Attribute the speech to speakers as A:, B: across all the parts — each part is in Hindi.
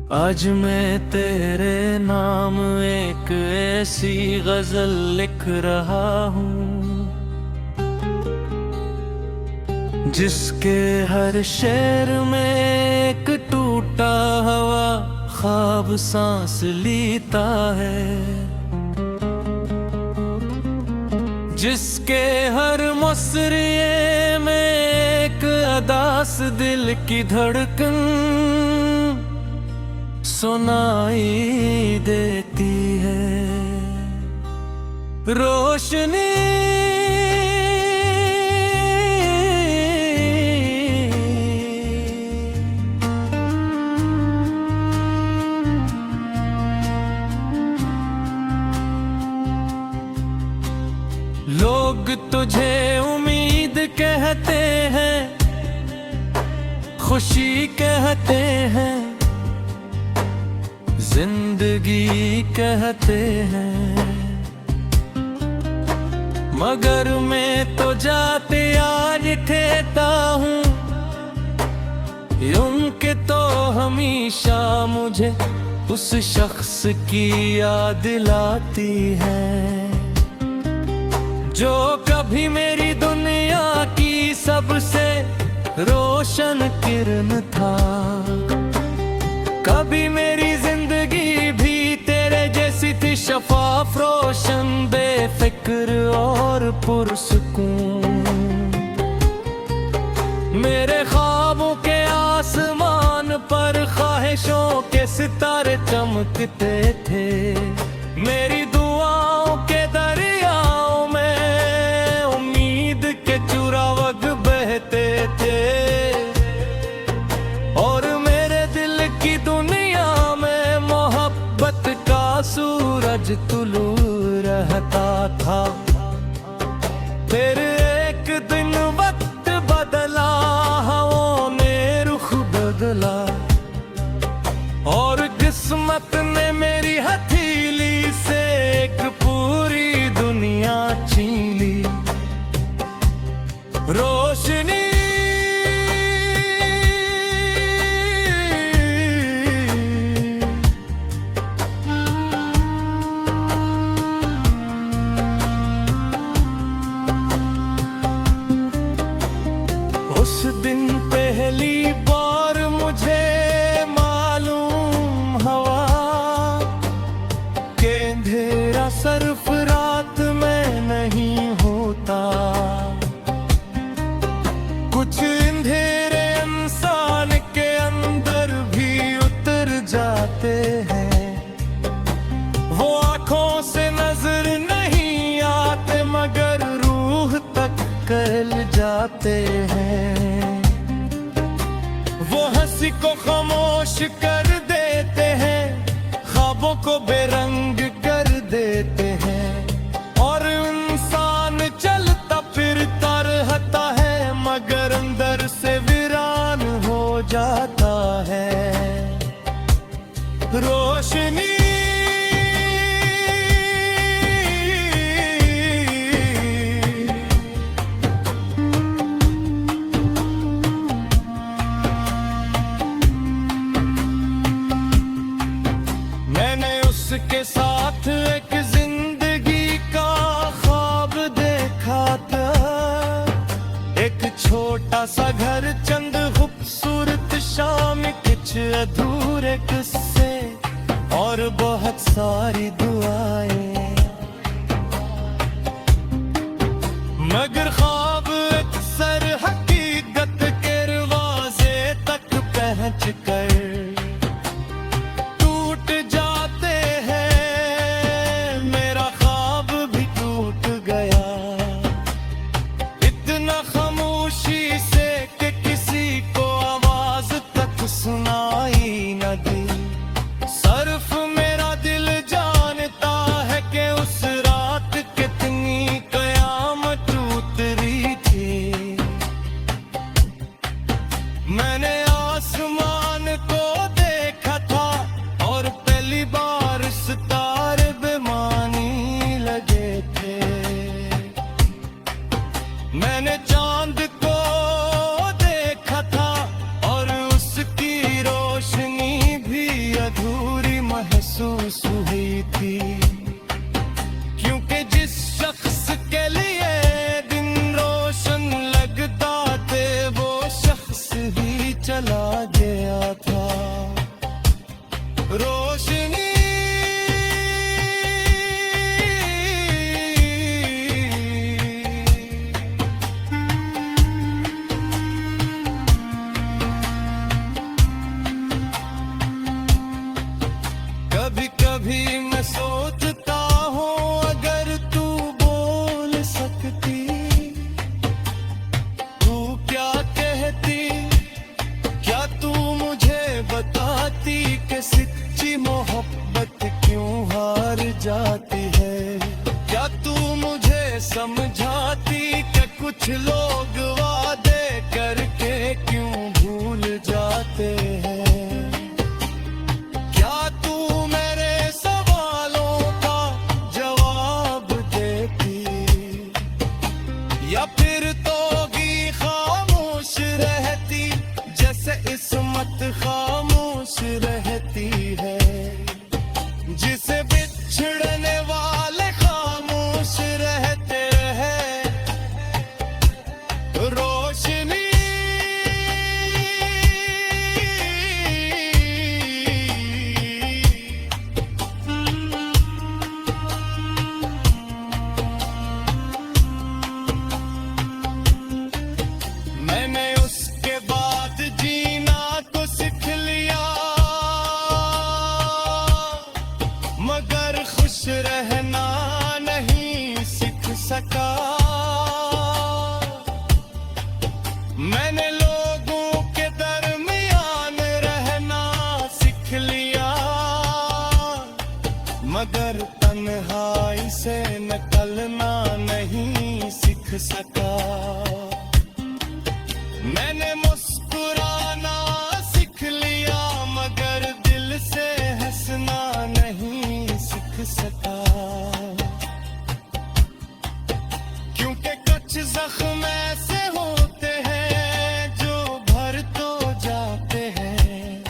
A: आज मैं तेरे नाम एक ऐसी गजल लिख रहा हूँ जिसके हर शेर में एक टूटा हुआ ख्वाब सांस लेता है, जिसके हर मुसरिये में एक अदास दिल की धड़कन सुनाई देती है। रोशनी लोग तुझे उम्मीद कहते हैं, खुशी कहते हैं, जिंदगी कहते हैं, मगर मैं तो जाते आज ठहरता हूँ। उनके तो हमेशा मुझे उस शख्स की याद दिलाती है जो कभी मेरी दुनिया की सबसे रोशन किरण था। कभी मेरी जिंदगी भी तेरे जैसी थी, शफाफ रोशन बेफिक्र और पुरसुकून। मेरे ख्वाबों के आसमान पर ख्वाहिशों के सितारे चमकते थे, मेरी दुआओं के दरियाओं में उम्मीद के चुरावग बहते थे, और मेरे दिल की दुनिया में मोहब्बत का सूरज तुलू रहता था। फिर एक दिन वक्त बदला, हवाओं ने रुख बदला, और किस्मत ने मेरी हथेली से एक पूरी दुनिया छीन ली। रोशनी उस दिन पहली बार मुझे मालूम हुआ कि अंधेरा सिर्फ रात में नहीं होता। कुछ अंधेरे इंसान के अंदर भी उतर जाते हैं, वो आंखों से नजर नहीं आते मगर रूह तक कर जाते हैं। वो हंसी को खामोश कर देते हैं, ख्वाबों को बेरंग कर देते हैं, और इंसान चलता फिरता रहता है मगर अंदर से वीरान हो जाता है। रोशनी के साथ एक जिंदगी का ख्वाब देखा था, एक छोटा सा घर, चंद खूबसूरत शाम, कुछ अधूरे किस्से और बहुत सारी दुआएं, मगर ख्वाब अक्सर हकीकत के दरवाजे तक पहुंच कर सुनाई न दी। सिर्फ मेरा दिल जानता है कि उस रात कितनी कयामत उतरी थी। मैंने आसमान को देखा था और पहली बार सितारे बेमानी लगे थे। मैंने चांद को देखा था और उसकी रोशनी भी कुछ लोग वादे करके क्यों भूल जाते हैं। क्या तू मेरे सवालों का जवाब देती, या फिर तो भी खामोश रहती जैसे इस्मत खामोश रहती है। जिसे बिछड़ने वाले खामोश रहते हैं, रोशनी मैंने उसके बाद जीना तो सीख लिया, मगर खुश रहना नहीं सीख सका। मैंने लोगों के दरमियान रहना सीख लिया, मगर तन्हाई से निकलना नहीं सीख सका। मैंने मुस्कुराना सीख लिया, मगर दिल से हंसना नहीं सीख सका। क्योंकि कुछ जख्म ऐसे होते हैं जो भर तो जाते हैं,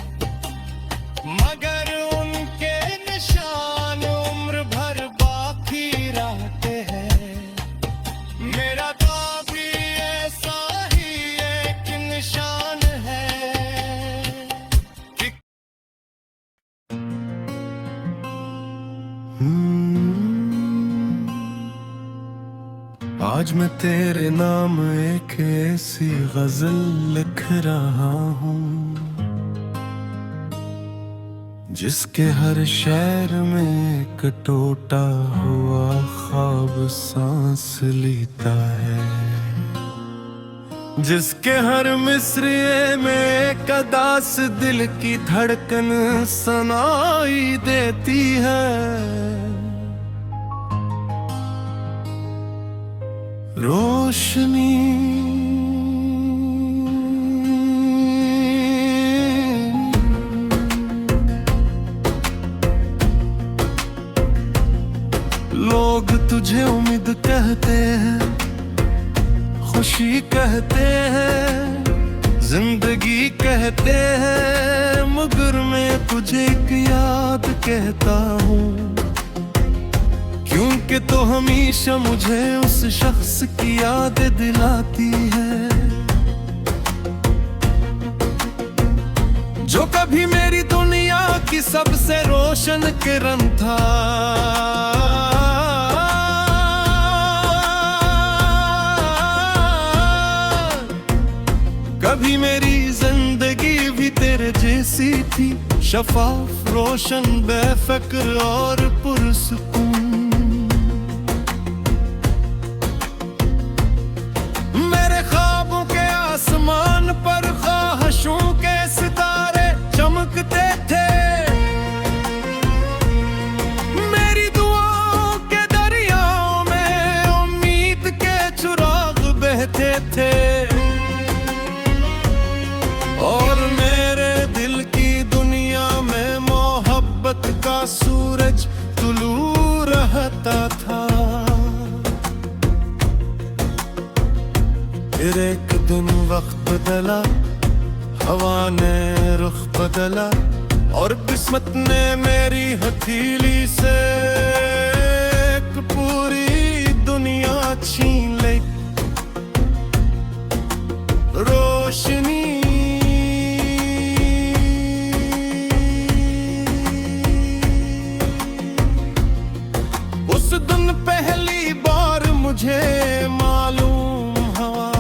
A: मगर उनके निशान उम्र भर बाकी रहते हैं। मेरा तो भी ऐसा ही एक निशान है कि आज मैं तेरे नाम एक ऐसी गजल लिख रहा हूँ, जिसके हर शेर में एक टूटा हुआ ख्वाब सांस लेता है। जिसके हर मिसरे में एक अदास दिल की धड़कन सुनाई देती है। रोशनी लोग तुझे उम्मीद कहते हैं, खुशी कहते हैं, जिंदगी कहते हैं, मगर मैं तुझे एक याद कहता हूँ। क्योंकि तो हमेशा मुझे उस शख्स की याद दिलाती है, जो कभी मेरी दुनिया की सबसे रोशन किरण था। कभी मेरी जिंदगी भी तेरे जैसी थी, शफाफ, रोशन, बेफिक्र और पुरसुकून। मेरे ख्वाबों के आसमान पर ख्वाहिशों के सितारे चमकते थे। मेरी दुआओं के दरियाओं में उम्मीद के चिराग बहते थे, और मेरे दिल की दुनिया में मोहब्बत का सूरज तुलू रहता था। फिर एक दिन वक्त बदला, हवा ने रुख बदला, और किस्मत ने मेरी हथेली से एक पूरी दुनिया छीन ली। रोशनी उस दिन पहली बार मुझे मालूम हुआ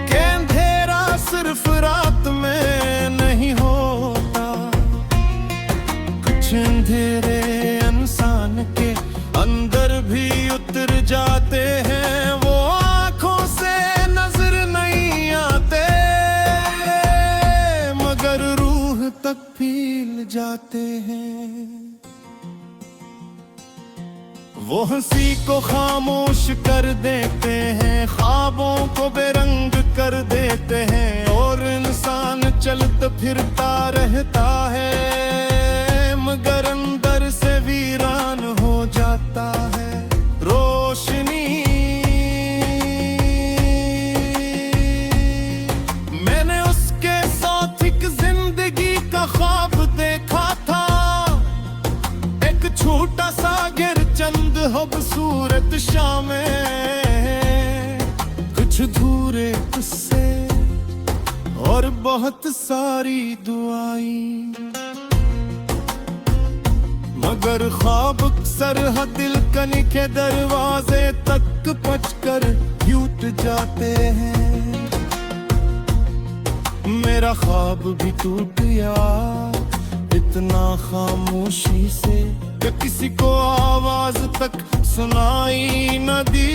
A: कि अंधेरा सिर्फ रात में नहीं होता। कुछ अंधेरे इंसान के अंदर भी उतर जाते हैं, वो आंखों से नजर नहीं आते, मगर रूह तक फील जाते हैं। वो हंसी को खामोश कर देते हैं, ख्वाबों को बेरंग कर देते हैं, और इंसान चलता फिरता रहता है मगर अंदर से वीरान हो जाता है। रोशनी, मैंने उसके साथ एक जिंदगी का ख्वाब देखा था, एक छोटा सा गिर चंद खूबसूरत शामें, कुछ धूरे किस्से और बहुत सारी दुआएं, मगर ख्वाब अक्सर दिल कनी के दरवाजे तक पहुंचकर टूट जाते हैं। मेरा ख्वाब भी टूट गया इतना खामोशी से कि किसी को आवाज तक सुनाई न दी।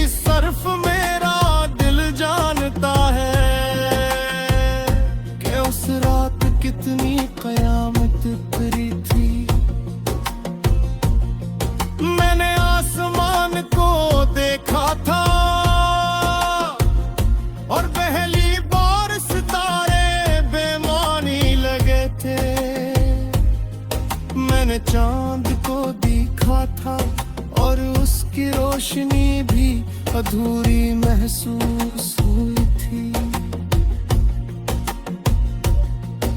A: सिर्फ मेरा दिल जानता है कि उस रात कितनी कयामत करी थी। मैंने आसमान को देखा था और पहली बार सितारे बेमानी लगे थे। मैंने चांद को देखा था और उसकी रोशनी भी अधूरी महसूस हुई थी,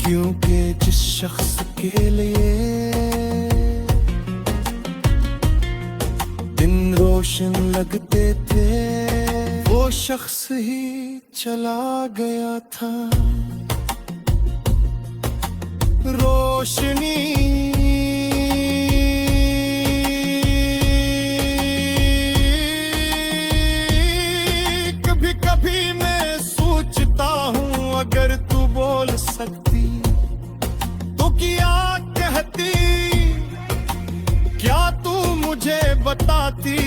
A: क्योंकि जिस शख्स के लिए दिन रोशन लगते थे वो शख्स ही चला गया था। रोशनी, कभी कभी मैं सोचता हूँ अगर तू बोल सकती तो क्या कहती, क्या तू मुझे बताती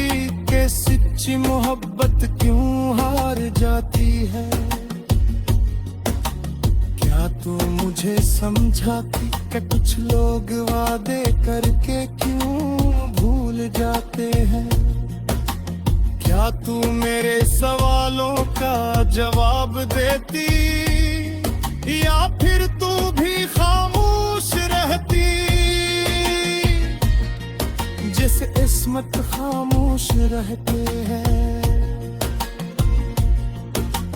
A: कि सच्ची मोहब्बत क्यों हार जाती है। क्या तू मुझे समझाती कि कुछ लोग वादे करके क्यों भूल जाते हैं। क्या तू मेरे सवालों का जवाब देती या फिर तू भी खामोश रहती, जैसे इस्मत खामोश रहते हैं,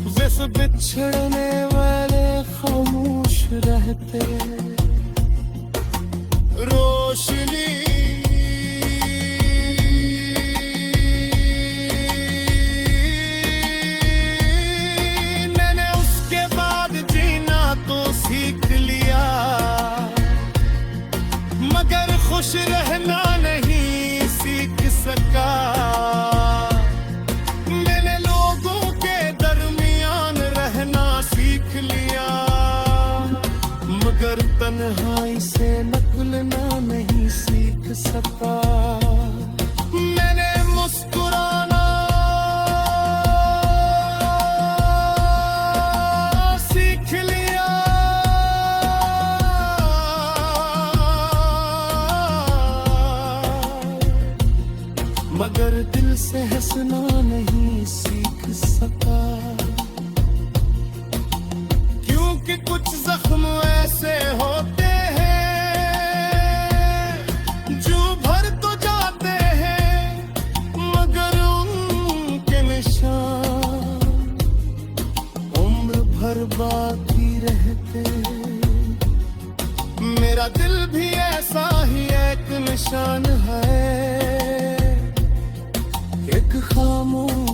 A: वैसे बिछड़ने वाले खामोश रहते। रोशनी, मैंने उसके बाद जीना तो सीख लिया मगर खुश रहना नहीं सीख सका। मैंने लोगों के दरमियान रहना सीख लिया मगर तन्हाई से निकलना नहीं सीख सका। मैंने मुस्कुराना सीख लिया मगर दिल से हंसना नहीं सीख सका, क्योंकि कुछ जख्म ऐसे होते हैं जो भर तो जाते हैं मगर उनके निशान उम्र भर बाकी रहते हैं। मेरा दिल भी ऐसा ही एक निशान है, एक खामोश